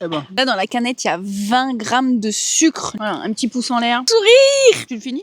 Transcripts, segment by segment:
Eh ben. Là, dans la canette, il y a 20 grammes de sucre. Voilà, un petit pouce en l'air. Sourire! Tu le finis?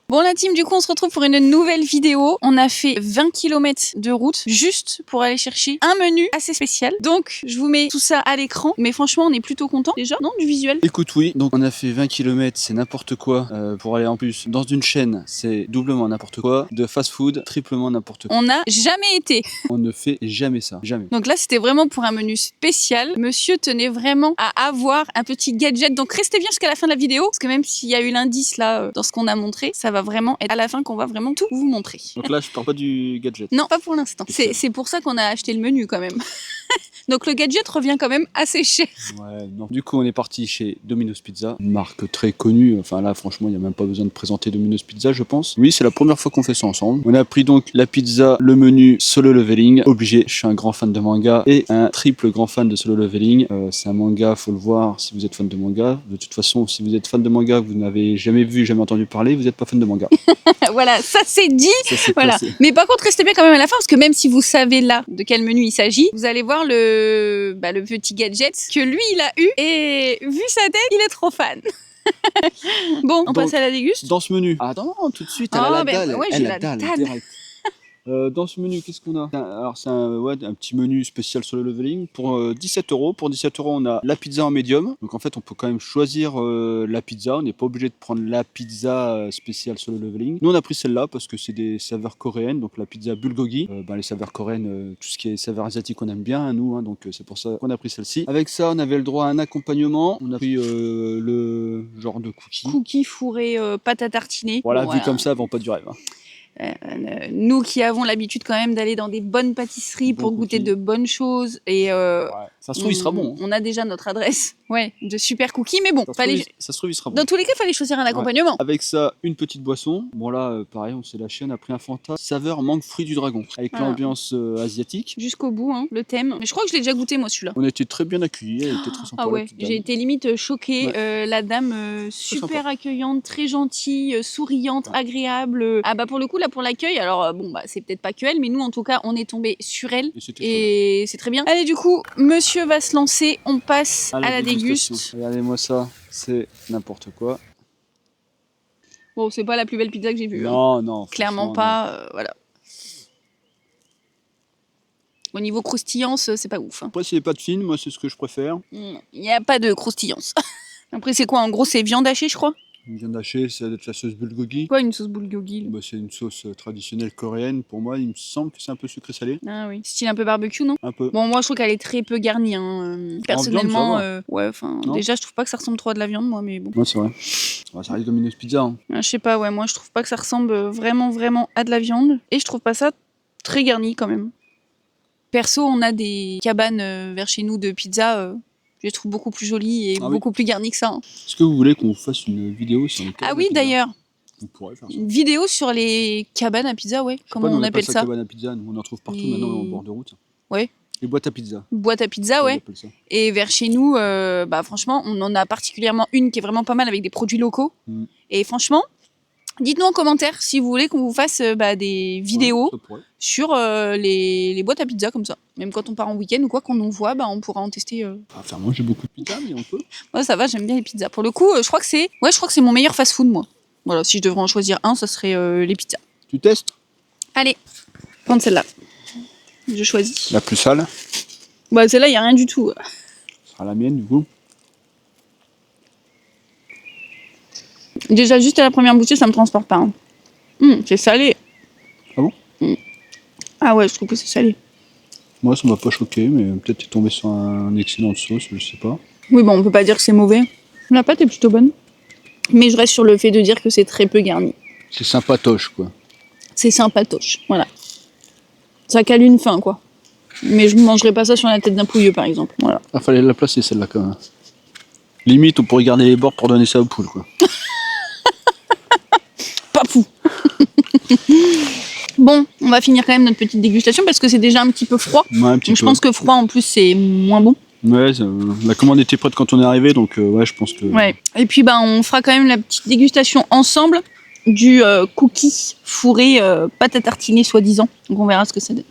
Bon la team, du coup on se retrouve pour une nouvelle vidéo. On a fait 20 km de route juste pour aller chercher un menu assez spécial. Donc je vous mets tout ça à l'écran. Mais franchement on est plutôt content déjà, non, du visuel. Écoute, oui, donc on a fait 20 km, c'est n'importe quoi. Pour aller en plus dans une chaîne, c'est doublement n'importe quoi. De fast food, triplement n'importe quoi. On n'a jamais été. On ne fait jamais ça, jamais. Donc là c'était vraiment pour un menu spécial. Monsieur tenait vraiment à avoir un petit gadget. Donc restez bien jusqu'à la fin de la vidéo. Parce que même s'il y a eu l'indice là dans ce qu'on a montré, ça va vraiment être à la fin qu'on va vraiment tout vous montrer. Donc là je parle pas du gadget. Non, pas pour l'instant. C'est pour ça qu'on a acheté le menu quand même. Donc le gadget revient quand même assez cher. Ouais, non. Du coup on est parti chez Domino's Pizza, une marque très connue. Enfin là franchement il n'y a même pas besoin de présenter Domino's Pizza je pense. Oui, c'est la première fois qu'on fait ça ensemble. On a pris donc la pizza, le menu Solo Leveling. Obligé, je suis un grand fan de manga et un triple grand fan de Solo Leveling. C'est un manga, faut le voir si vous êtes fan de manga. De toute façon, si vous êtes fan de manga, vous n'avez jamais vu, jamais entendu parler, vous n'êtes pas fan de manga. Voilà, ça c'est dit. Ça, voilà. Mais par contre, restez bien quand même à la fin parce que même si vous savez là de quel menu il s'agit, vous allez voir le petit gadget que lui il a eu et vu sa tête, il est trop fan. Bon, on passe à la déguste. Dans ce menu. Attends, tout de suite, elle a la dalle. Ouais, j'ai la dalle. Direct. Dans ce menu, qu'est-ce qu'on a? Alors, c'est un petit menu spécial sur le leveling pour 17 €. Pour 17 €, on a la pizza en médium. Donc, en fait, on peut quand même choisir la pizza. On n'est pas obligé de prendre la pizza spéciale sur le leveling. Nous, on a pris celle-là parce que c'est des saveurs coréennes. Donc, la pizza bulgogi. Les saveurs coréennes, tout ce qui est saveurs asiatiques, on aime bien, hein, nous. Hein, donc, c'est pour ça qu'on a pris celle-ci. Avec ça, on avait le droit à un accompagnement. On a pris le genre de cookies. Cookies fourrés, pâte à tartiner. Voilà, vu comme ça, vend pas du rêve. Hein. Nous qui avons l'habitude quand même d'aller dans des bonnes pâtisseries pour goûter de bonnes choses et ça se trouve il sera bon. Hein. On a déjà notre adresse, de super cookies, mais bon, ça se trouve il sera bon. Dans tous les cas, il fallait choisir un accompagnement. Ouais. Avec ça, une petite boisson. Bon là, pareil, on s'est lâché, on a pris un Fanta saveur mangue fruit du dragon avec l'ambiance asiatique. Jusqu'au bout, hein, le thème. Mais je crois que je l'ai déjà goûté moi celui-là. On a été très bien accueillis, elle était très sympa. Ah ouais, j'ai été limite choquée. La dame super accueillante, très gentille, souriante, agréable. Ah bah pour le coup là pour l'accueil, alors c'est peut-être pas que elle, mais nous en tout cas on est tombé sur elle et c'est très bien. Allez du coup, monsieur va se lancer, on passe à la déguste. Regardez-moi ça, c'est n'importe quoi. Bon, c'est pas la plus belle pizza que j'ai vue. Non, non. Clairement pas, voilà. Au niveau croustillance, c'est pas ouf. Hein. Après, s'il n'y a pas de fine, moi c'est ce que je préfère. Il n'y a pas de croustillance. Après, c'est quoi? En gros, c'est viande hachée, je crois. Une viande hachée, c'est de la sauce bulgogi. Quoi, une sauce bulgogi? C'est une sauce traditionnelle coréenne. Pour moi, il me semble que c'est un peu sucré-salé. Ah oui. Style un peu barbecue, non? Un peu. Bon, moi, je trouve qu'elle est très peu garnie. Hein. Personnellement, déjà, je trouve pas que ça ressemble trop à de la viande, moi, mais bon. Ouais, c'est vrai. Ça reste Domino's Pizza. Hein. Je sais pas, moi, je trouve pas que ça ressemble vraiment à de la viande. Et je trouve pas ça très garni, quand même. Perso, on a des cabanes vers chez nous de pizza. Je les trouve beaucoup plus jolies et beaucoup plus garnies que ça. Hein. Est-ce que vous voulez qu'on fasse une vidéo sur les cabanes Ah oui, d'ailleurs. On pourrait faire ça. Une vidéo sur les cabanes à pizza, comment on appelle ça? Cabanes à pizza, on en trouve partout maintenant en bord de route. Ouais. Les boîtes à pizza. Boîte à pizza, ouais. Et vers chez nous, franchement, on en a particulièrement une qui est vraiment pas mal avec des produits locaux. Et franchement, dites-nous en commentaire si vous voulez qu'on vous fasse des vidéos sur les boîtes à pizza comme ça. Même quand on part en week-end ou quoi, qu'on en voit, on pourra en tester. Enfin, moi j'ai beaucoup de pizza, mais on peut. Ouais, ça va, j'aime bien les pizzas. Pour le coup, je crois que c'est mon meilleur fast-food, moi. Voilà, si je devrais en choisir un, ça serait les pizzas. Tu testes? Allez, prends celle-là. Je choisis. La plus sale? Celle-là, il n'y a rien du tout. Ce sera la mienne, du coup. Déjà, juste à la première bouchée, ça me transporte pas. Hein. C'est salé. Ah bon? Ah ouais, je trouve que c'est salé. Moi, ça m'a pas choqué, mais peut-être t'es tombé sur un excellent de sauce, je sais pas. Oui, on peut pas dire que c'est mauvais. La pâte est plutôt bonne. Mais je reste sur le fait de dire que c'est très peu garni. C'est sympatoche, quoi. C'est sympatoche, voilà. Ça cale une faim, quoi. Mais je ne mangerai pas ça sur la tête d'un pouilleux, par exemple. Voilà. Il fallait la placer, celle-là, quand même. Limite, on pourrait garder les bords pour donner ça aux poules, quoi. Pas fou. Bon, on va finir quand même notre petite dégustation parce que c'est déjà un petit peu froid. Ouais, un petit peu. Je pense que froid, en plus, c'est moins bon. Ouais, la commande était prête quand on est arrivé, donc je pense que... Ouais. Et puis, on fera quand même la petite dégustation ensemble du cookie fourré pâte à tartiner, soi-disant. Donc, on verra ce que ça donne.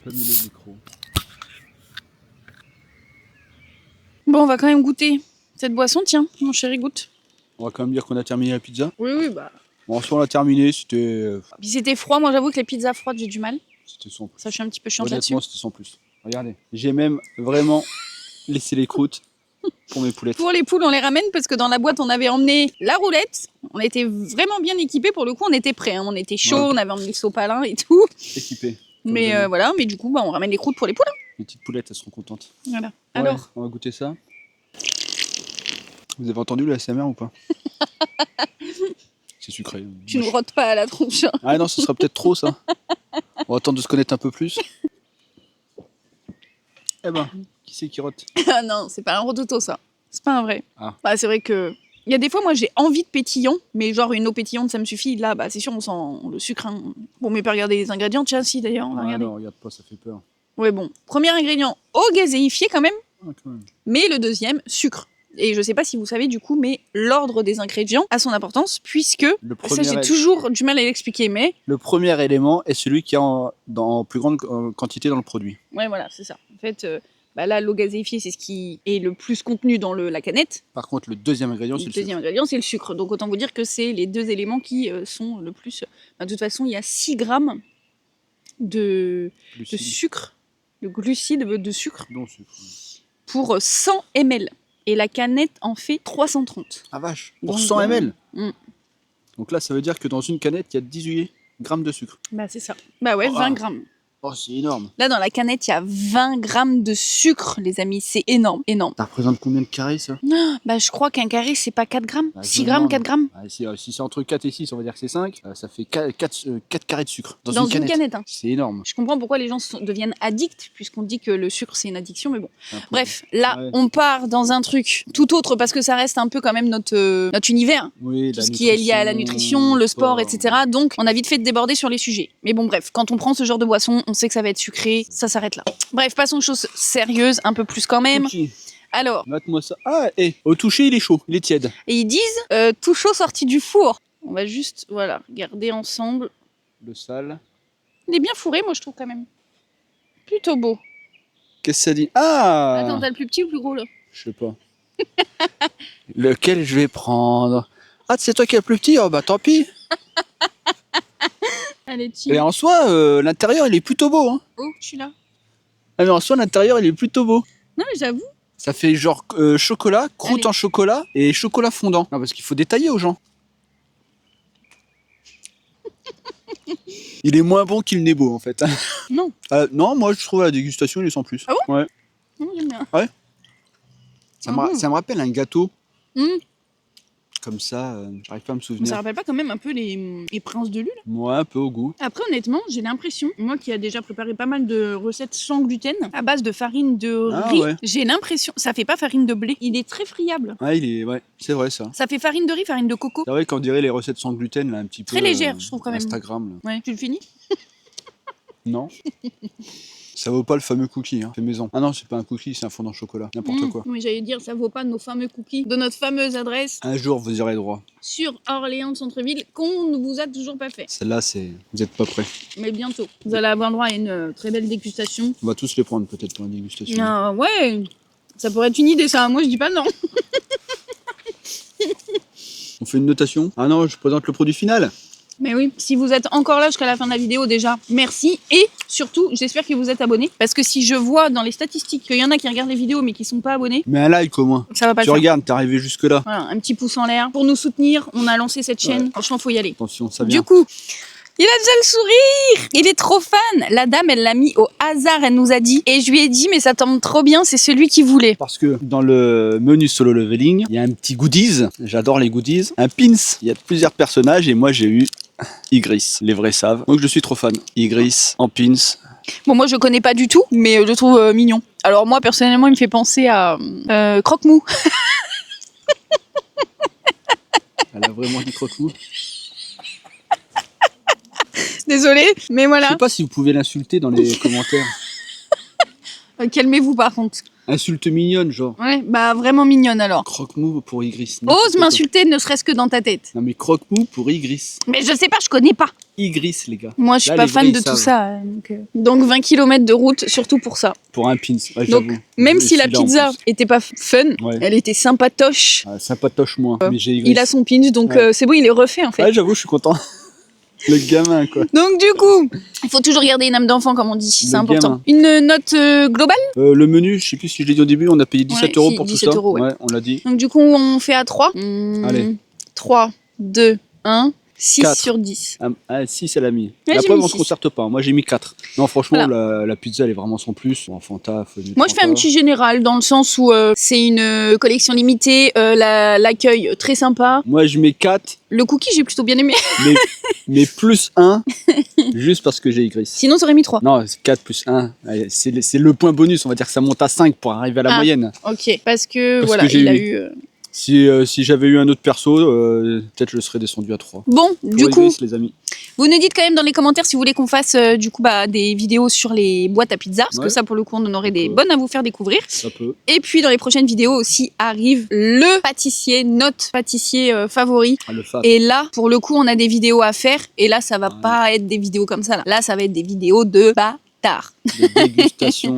Pas mis le micro. Bon, on va quand même goûter cette boisson. Tiens, mon chéri, goûte. On va quand même dire qu'on a terminé la pizza. Oui, bah. Bon, soit on l'a terminé, c'était Puis c'était froid. Moi, j'avoue que les pizzas froides, j'ai du mal. sans plus. Ça, je suis un petit peu chiante là-dessus. Honnêtement, c'était sans plus. Regardez, j'ai même vraiment laissé les croûtes pour mes poulettes. Pour les poules, on les ramène parce que dans la boîte, on avait emmené la roulette. On était vraiment bien équipés. Pour le coup, on était prêts. Hein. On était chaud, on avait emmené le sopalin et tout. Équipé. Mais voilà, mais du coup, bah, on ramène les croûtes pour les poules. Hein. Les petites poulettes, elles seront contentes. Voilà. Ouais, Alors, on va goûter ça. Vous avez entendu le ASMR ou pas? C'est sucré. tu ne rotes pas à la tronche. Hein. Ah non, ce sera peut-être trop ça. On va attendre de se connaître un peu plus. Eh ben, qui c'est qui rote? Ah non, c'est pas un rototo, ça. C'est pas un vrai. Ah. Bah, c'est vrai que. Il y a des fois, moi, j'ai envie de pétillant, mais genre une eau pétillante, ça me suffit. Là, bah, c'est sûr, on sent le sucre. Hein. Bon, mais pas regarder les ingrédients. Tiens, si, d'ailleurs, on va Ah regarder. non, regarde pas, ça fait peur. Ouais, bon. Premier ingrédient, eau gazéifiée quand même. Ah, quand même. Mais le deuxième, sucre. Et je sais pas si vous savez du coup, mais l'ordre des ingrédients a son importance, puisque. Le Ça, premier, j'ai toujours du mal à l'expliquer, mais. le premier élément est celui qui est dans plus grande quantité dans le produit. Ouais, voilà, c'est ça. En fait, bah là, l'eau gazéifiée, c'est ce qui est le plus contenu dans la canette. Par contre, le deuxième ingrédient, c'est Le le sucre. deuxième ingrédient, c'est le sucre. Donc autant vous dire que c'est les deux éléments qui sont le plus. Bah, de toute façon, il y a 6 grammes de Glucides, sucre, de glucides de sucre dont sucre. pour 100 ml. Et la canette en fait 330. Ah vache, pour Donc, 100 ml. Mm. Donc là, ça veut dire que dans une canette, il y a 18 grammes de sucre. Bah c'est ça. Bah ouais, Oh, 20 ah. grammes. Oh, c'est énorme. Là, dans la canette, il y a 20 grammes de sucre, les amis. C'est énorme, énorme. Ça représente combien de carrés, ça? Bah, je crois qu'un carré, c'est pas 4 grammes. Bah, je 6 me grammes, demande. 4 grammes. Ah, si c'est entre 4 et 6, on va dire que c'est 5. Ça fait 4 carrés de sucre. Dans une canette. Hein. C'est énorme. Je comprends pourquoi les gens deviennent addicts, puisqu'on dit que le sucre, c'est une addiction, mais bon. Après, Bref, là, Ouais. on part dans un truc tout autre, parce que ça reste un peu quand même notre univers. oui, Tout ce qui est lié à la nutrition, le sport, etc. Donc, on a vite fait de déborder sur les sujets. Mais bon, bref, quand on prend ce genre de boisson, on sait que ça va être sucré, ça s'arrête là. Bref, passons aux choses sérieuses, un peu plus quand même. Ok, Alors, mate-moi ça. Ah, au toucher, il est chaud, il est tiède. et ils disent tout chaud sorti du four. On va juste, voilà, garder ensemble. Le sale. Il est bien fourré, moi, je trouve quand même. Plutôt beau. Qu'est-ce que ça dit? Ah Attends, t'as le plus petit ou le plus gros, là? Je sais pas. Lequel je vais prendre? Ah, c'est toi qui es le plus petit? Oh bah tant pis. Allez, Et tiens. en soi, l'intérieur, il est plutôt beau. Hein. Oh, je suis là. Ah, mais en soi, l'intérieur, il est plutôt beau. Non, mais j'avoue. Ça fait genre chocolat, croûte Allez. en chocolat et chocolat fondant. Non, parce qu'il faut détailler aux gens. Il est moins bon qu'il n'est beau en fait. Non. Non, moi je trouve à la dégustation il est sans plus. Ah ouais. Non, j'aime bien. Ça, Ah bon. ça me rappelle un gâteau. Mmh. Comme ça, j'arrive pas à me Ça souvenir. rappelle pas quand même un peu les princes de Lune? Moi, un peu au goût. Après, honnêtement, j'ai l'impression, moi qui a déjà préparé pas mal de recettes sans gluten, à base de farine de Ah riz, ouais. j'ai l'impression, ça fait pas farine de blé, il est très friable. Ouais, ouais, c'est vrai ça. Ça fait farine de riz, farine de coco. C'est vrai qu'on dirait les recettes sans gluten là, un petit peu. Très légère, je trouve, quand même. Instagram. Là. Ouais, tu le finis? Non. Ça vaut pas le fameux cookie, hein, fait maison. Ah non, c'est pas un cookie, c'est un fondant au chocolat. N'importe quoi. Oui, j'allais dire, ça vaut pas nos fameux cookies de notre fameuse adresse Un jour, vous irez droit. sur Orléans Centre-Ville qu'on ne vous a toujours pas fait. Celle-là, c'est. Vous êtes pas prêts. Mais bientôt. Vous allez avoir droit à une très belle dégustation. On va tous les prendre peut-être pour la dégustation. Ah ouais, ça pourrait être une idée ça, moi je dis pas non. On fait une notation. Ah non, je présente le produit final. Mais oui, si vous êtes encore là jusqu'à la fin de la vidéo déjà, merci. Et surtout, j'espère que vous êtes abonnés. Parce que si je vois dans les statistiques qu'il y en a qui regardent les vidéos mais qui sont pas abonnés, Mais un like au moins. ça va pas Tu le faire. regardes, t'es arrivé jusque là. Voilà, un petit pouce en l'air. Pour nous soutenir, on a lancé cette chaîne. Ouais. Franchement, faut y aller. Attention, ça vient. Du coup, il a déjà le sourire. Il est trop fan. La dame, elle l'a mis au hasard, elle nous a dit. Et je lui ai dit, mais ça tombe trop bien, c'est celui qui voulait. Parce que dans le menu solo leveling, il y a un petit goodies. J'adore les goodies. Un pins. Il y a plusieurs personnages et moi j'ai eu Igris. Les vrais savent. Donc je suis trop fan. Igris en pins. Bon, moi, je connais pas du tout, mais je le trouve mignon. Alors moi, personnellement, il me fait penser à Croque-Mou. Elle a vraiment dit croque-mou. Désolée, mais Je voilà. sais pas si vous pouvez l'insulter dans les commentaires. Calmez-vous par contre. Insulte mignonne, genre. Ouais, bah vraiment mignonne alors. Croque-mou pour Igris. Ose m'insulter ne serait-ce que dans ta tête. Non mais croque-mou pour Igris. Mais je sais pas, je connais pas. Igris, les gars. Moi, je suis Là, pas les fan vrais, de ils tout savent. ça. Donc 20 km de route, surtout pour ça. Pour un pins. Ouais, Donc, j'avoue. même Je si la suis là, en pizza plus. était pas fun, Ouais. elle était sympatoche. Ah, sympatoche moins. Mais j'ai Igris. Il a son pins, donc Ouais. c'est bon, il est refait en fait. Ouais, j'avoue, je suis content. Le gamin, quoi. Donc du coup, il faut toujours garder une âme d'enfant, comme on dit, c'est Le important. gamin. Une note globale. Le menu, je sais plus si je l'ai dit au début, on a payé 17 Ouais, euros si, pour 17 tout ça. euros, ouais. On l'a dit. Donc du coup, on fait à 3. Allez. 3, 2, 1, 6 4. sur 10. Ah, 6, elle a mis. Ouais, Et j'ai après, mis on se 6. concerte pas. Moi, j'ai mis 4. Non, franchement, la pizza, elle est vraiment sans plus. Bon, Fanta, Moi, je fais un petit général dans le sens où c'est une collection limitée, l'accueil très sympa. Moi, je mets 4, Le cookie, j'ai plutôt bien aimé. mais plus 1, juste parce que j'ai Igris. Sinon, ça aurait mis 3. Non, c'est 4 plus 1. Allez, c'est le point bonus. On va dire que ça monte à 5 pour arriver à la Ah. moyenne. Ok, parce que Parce voilà, que j'ai il a eu. eu... Si j'avais eu un autre perso, peut-être je le serais descendu à 3. Bon, du Pour coup, Igris, les amis. vous nous dites quand même dans les commentaires si vous voulez qu'on fasse du coup des vidéos sur les boîtes à pizza, parce que Ouais. ça pour le coup on en aurait des Donc, bonnes à vous faire découvrir. Ça peut. Et puis dans les prochaines vidéos aussi arrive le pâtissier, notre pâtissier favori. Ah, le fat. Et là, pour le coup, on a des vidéos à faire. Et là, ça va Ouais. pas être des vidéos comme ça. Là, ça va être des vidéos de bâtard. De dégustation.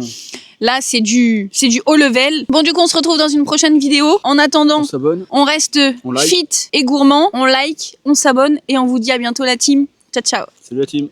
Là, c'est du haut level. Bon, du coup, on se retrouve dans une prochaine vidéo. En attendant, On s'abonne. on reste On like. fit et gourmand. On like, on s'abonne et on vous dit à bientôt la team. Ciao, ciao. Salut la team.